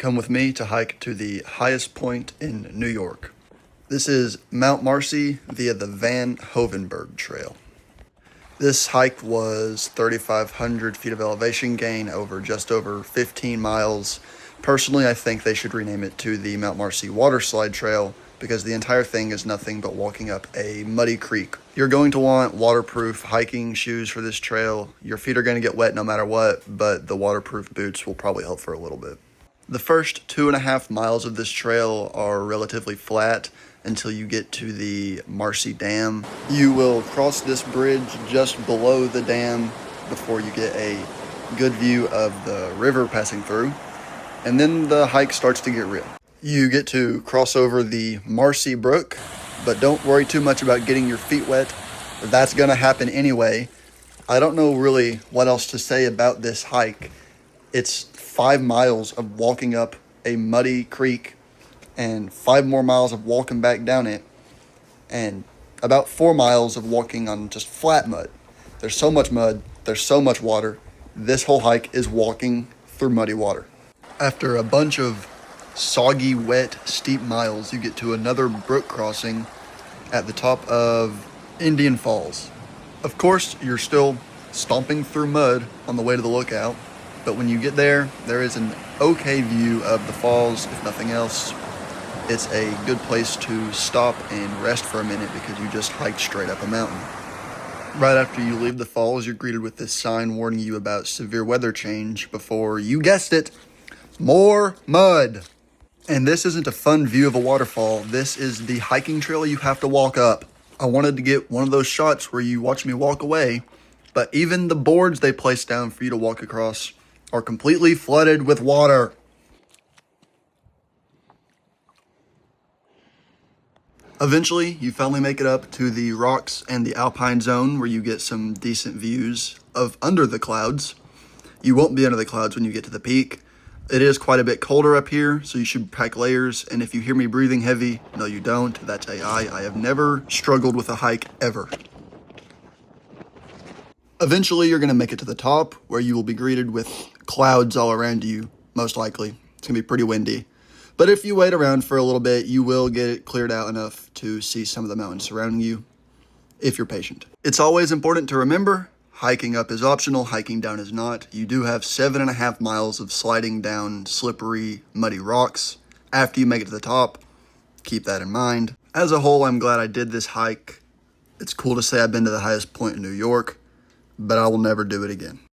come with me to hike to the highest point in New York. This is Mount Marcy via the Van Hoevenberg Trail. This hike was 3,500 feet of elevation gain over just over 15 miles. Personally, I think they should rename it to the Mount Marcy Waterslide Trail because the entire thing is nothing but walking up a muddy creek. You're going to want waterproof hiking shoes for this trail. Your feet are going to get wet no matter what, but the waterproof boots will probably help for a little bit. The first 2.5 miles of this trail are relatively flat until you get to the Marcy Dam. You will cross this bridge just below the dam before you get a good view of the river passing through, and then the hike starts to get real. You get to cross over the Marcy Brook, but don't worry too much about getting your feet wet. That's gonna happen anyway. I don't know really what else to say about this hike. It's 5 miles of walking up a muddy creek and 5 more miles of walking back down it, and about 4 miles of walking on just flat mud. There's so much mud, there's so much water. This whole hike is walking through muddy water. After a bunch of soggy, wet, steep miles, you get to another brook crossing at the top of Indian Falls. Of course, you're still stomping through mud on the way to the lookout, but when you get there, there is an okay view of the falls, if nothing else. It's a good place to stop and rest for a minute because you just hiked straight up a mountain. Right after you leave the falls, you're greeted with this sign warning you about severe weather change before, you guessed it, more mud. And this isn't a fun view of a waterfall. This is the hiking trail you have to walk up. I wanted to get one of those shots where you watch me walk away, but even the boards they place down for you to walk across are completely flooded with water. Eventually, you finally make it up to the rocks and the alpine zone where you get some decent views of under the clouds. You won't be under the clouds when you get to the peak. It is quite a bit colder up here, so you should pack layers. And if you hear me breathing heavy, no you don't, that's AI. I have never struggled with a hike ever. Eventually, you're gonna make it to the top where you will be greeted with clouds all around you, most likely. It's gonna be pretty windy. But if you wait around for a little bit, you will get it cleared out enough to see some of the mountains surrounding you, if you're patient. It's always important to remember, hiking up is optional, hiking down is not. You do have 7.5 miles of sliding down slippery, muddy rocks after you make it to the top. Keep that in mind. As a whole, I'm glad I did this hike. It's cool to say I've been to the highest point in New York, but I will never do it again.